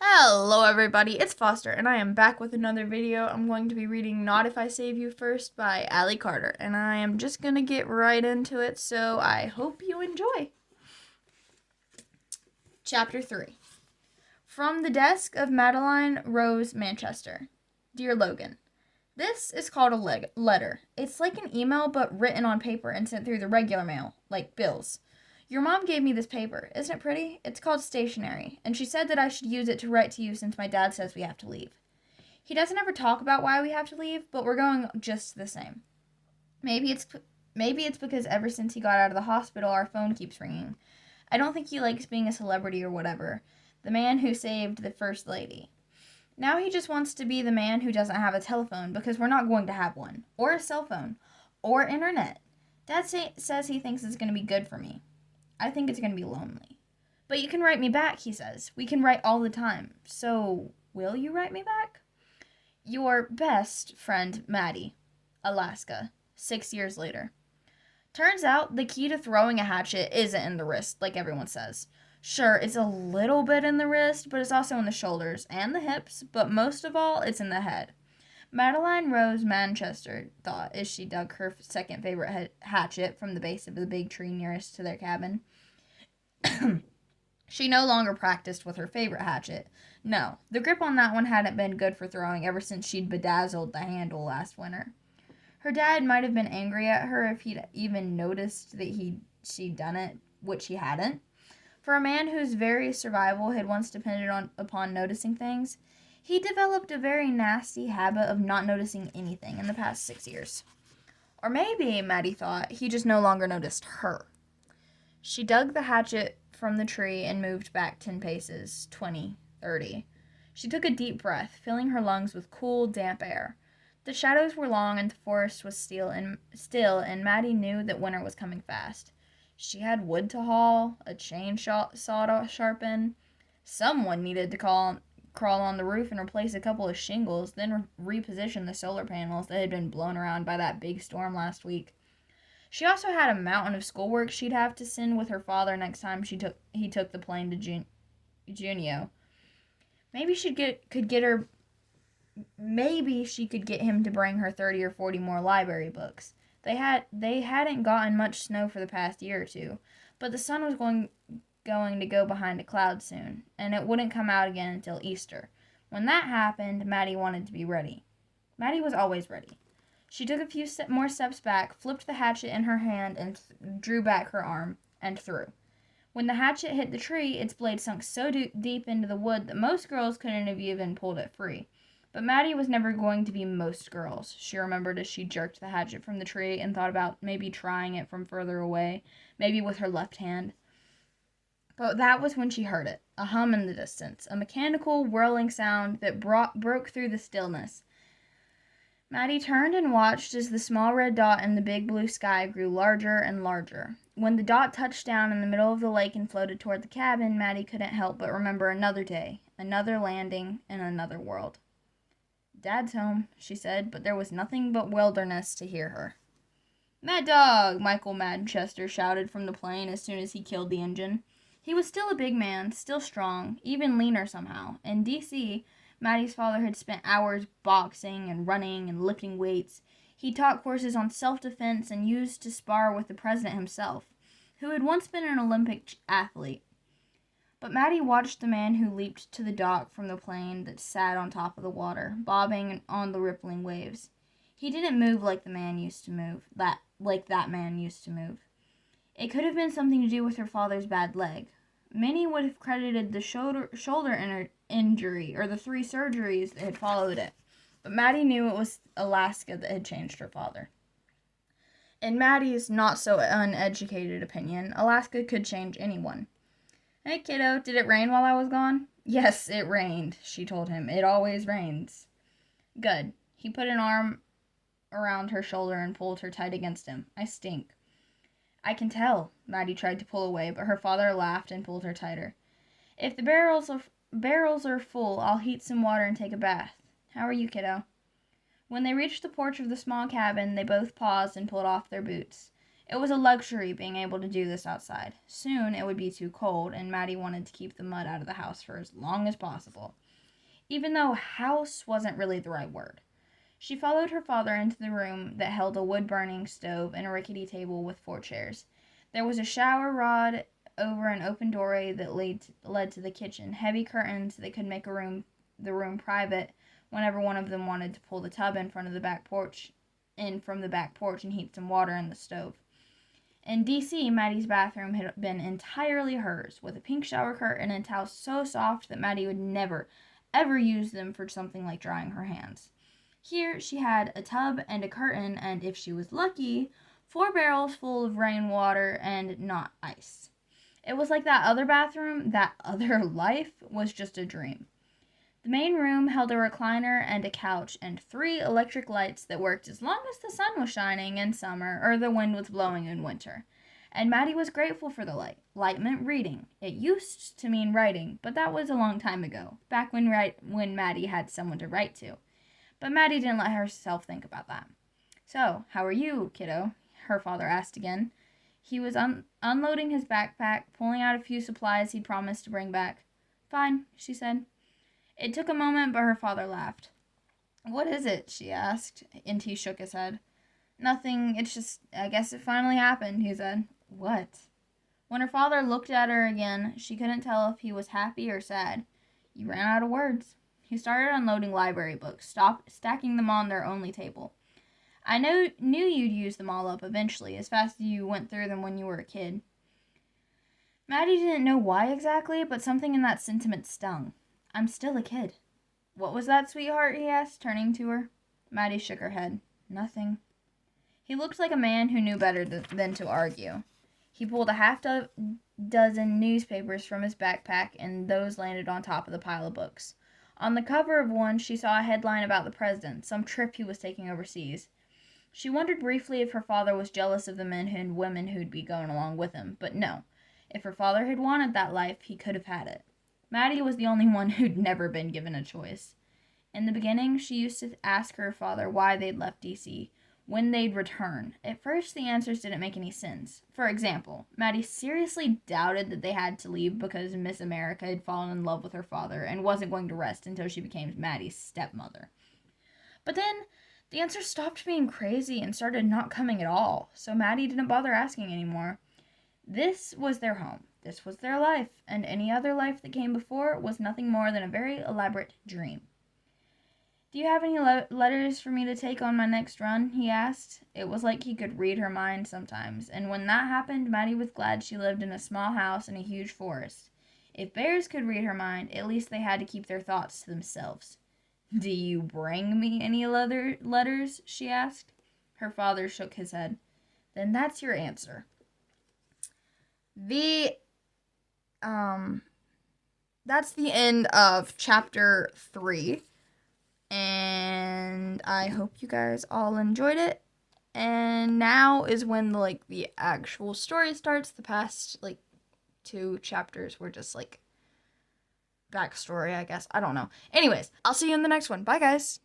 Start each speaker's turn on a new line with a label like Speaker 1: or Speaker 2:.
Speaker 1: Hello everybody, it's Foster, and I am back with another video. I'm going to be reading Not If I Save You First by Allie Carter, and I am just going to get right into it, so I hope you enjoy. Chapter 3. From the desk of Madeline Rose Manchester. Dear Logan, this is called a letter. It's like an email but written on paper and sent through the regular mail, like bills. Your mom gave me this paper. Isn't it pretty? It's called stationery, and she said that I should use it to write to you since my dad says we have to leave. He doesn't ever talk about why we have to leave, but we're going just the same. Maybe it's because ever since he got out of the hospital, our phone keeps ringing. I don't think he likes being a celebrity or whatever. The man who saved the first lady. Now he just wants to be the man who doesn't have a telephone because we're not going to have one, or a cell phone, or internet. Dad says he thinks it's going to be good for me. I think it's going to be lonely. But you can write me back, he says. We can write all the time. So, will you write me back? Your best friend, Maddie. Alaska. 6 years later. Turns out the key to throwing a hatchet isn't in the wrist, like everyone says. Sure, it's a little bit in the wrist, but it's also in the shoulders and the hips, but most of all, it's in the head. Madeline Rose Manchester thought as she dug her second favorite hatchet from the base of the big tree nearest to their cabin. She no longer practiced with her favorite hatchet. No, the grip on that one hadn't been good for throwing ever since she'd bedazzled the handle last winter. Her dad might have been angry at her if he'd even noticed that she'd done it, which he hadn't. For a man whose very survival had once depended upon noticing things, he developed a very nasty habit of not noticing anything in the past 6 years. Or maybe, Maddie thought, he just no longer noticed her. She dug the hatchet from the tree and moved back 10 paces, 20, 30. She took a deep breath, filling her lungs with cool, damp air. The shadows were long and the forest was still, and Maddie knew that winter was coming fast. She had wood to haul, a chainsaw to sharpen. Someone needed to crawl on the roof and replace a couple of shingles, then reposition the solar panels that had been blown around by that big storm last week. She also had a mountain of schoolwork she'd have to send with her father next time he took the plane to Junio. Maybe she could get him to bring her 30 or 40 more library books. They hadn't gotten much snow for the past year or two, but the sun was going to go behind a cloud soon, and it wouldn't come out again until Easter. When that happened, Maddie wanted to be ready. Maddie was always ready. She took a few more steps back, flipped the hatchet in her hand, and drew back her arm, and threw. When the hatchet hit the tree, its blade sunk so deep into the wood that most girls couldn't have even pulled it free. But Maddie was never going to be most girls, she remembered as she jerked the hatchet from the tree and thought about maybe trying it from further away, maybe with her left hand. But that was when she heard it, a hum in the distance, a mechanical, whirling sound that broke through the stillness. Maddie turned and watched as the small red dot in the big blue sky grew larger and larger. When the dot touched down in the middle of the lake and floated toward the cabin, Maddie couldn't help but remember another day, another landing, in another world. "Dad's home," she said, but there was nothing but wilderness to hear her. "Mad Dog!" Michael Manchester shouted from the plane as soon as he killed the engine. He was still a big man, still strong, even leaner somehow. In D.C., Maddie's father had spent hours boxing and running and lifting weights. He taught courses on self-defense and used to spar with the president himself, who had once been an Olympic athlete. But Maddie watched the man who leaped to the dock from the plane that sat on top of the water, bobbing on the rippling waves. He didn't move like that man used to move. It could have been something to do with her father's bad leg. Many would have credited the shoulder injury or the 3 surgeries that had followed it, but Maddie knew it was Alaska that had changed her father. In Maddie's not-so-uneducated opinion, Alaska could change anyone. "Hey, kiddo, did it rain while I was gone?" "Yes, it rained," she told him. "It always rains." "Good." He put an arm around her shoulder and pulled her tight against him. "I stink." "I can tell." Maddie tried to pull away, but her father laughed and pulled her tighter. "If the barrels are full, I'll heat some water and take a bath. How are you, kiddo?" When they reached the porch of the small cabin, they both paused and pulled off their boots. It was a luxury being able to do this outside. Soon it would be too cold, and Maddie wanted to keep the mud out of the house for as long as possible, even though house wasn't really the right word. She followed her father into the room that held a wood-burning stove and a rickety table with 4 chairs. There was a shower rod over an open doorway that led to the kitchen, heavy curtains that could make the room private whenever one of them wanted to pull the tub in from the back porch and heat some water in the stove. In D.C., Maddie's bathroom had been entirely hers, with a pink shower curtain and towels so soft that Maddie would never, ever use them for something like drying her hands. Here, she had a tub and a curtain, and if she was lucky, 4 barrels full of rainwater and not ice. It was like that other bathroom, that other life, was just a dream. The main room held a recliner and a couch and 3 electric lights that worked as long as the sun was shining in summer or the wind was blowing in winter. And Maddie was grateful for the light. Light meant reading. It used to mean writing, but that was a long time ago, back when Maddie had someone to write to. But Maddie didn't let herself think about that. "So, how are you, kiddo?" her father asked again. He was unloading his backpack, pulling out a few supplies he'd promised to bring back. "Fine," she said. It took a moment, but her father laughed. "What is it?" she asked, and he shook his head. "Nothing, it's just, I guess it finally happened," he said. "What?" When her father looked at her again, she couldn't tell if he was happy or sad. He ran out of words. He started unloading library books, stacking them on their only table. "I knew you'd use them all up eventually, as fast as you went through them when you were a kid." Maddie didn't know why exactly, but something in that sentiment stung. "I'm still a kid." "What was that, sweetheart?" he asked, turning to her. Maddie shook her head. "Nothing." He looked like a man who knew better than to argue. He pulled a half-dozen newspapers from his backpack, and those landed on top of the pile of books. On the cover of one, she saw a headline about the president, some trip he was taking overseas. She wondered briefly if her father was jealous of the men and women who'd be going along with him, but no. If her father had wanted that life, he could have had it. Maddie was the only one who'd never been given a choice. In the beginning, she used to ask her father why they'd left D.C., when they'd return. At first, the answers didn't make any sense. For example, Maddie seriously doubted that they had to leave because Miss America had fallen in love with her father and wasn't going to rest until she became Maddie's stepmother. But then, the answers stopped being crazy and started not coming at all, so Maddie didn't bother asking anymore. This was their home. This was their life, and any other life that came before was nothing more than a very elaborate dream. "Do you have any letters for me to take on my next run?" he asked. It was like he could read her mind sometimes, and when that happened, Maddie was glad she lived in a small house in a huge forest. If bears could read her mind, at least they had to keep their thoughts to themselves. "Do you bring me any letters?" she asked. Her father shook his head. "Then that's your answer." That's the end of chapter 3. And I hope you guys all enjoyed it. And now is when the actual story starts. The past 2 chapters were just backstory, I guess. I don't know. Anyways, I'll see you in the next one. Bye, guys.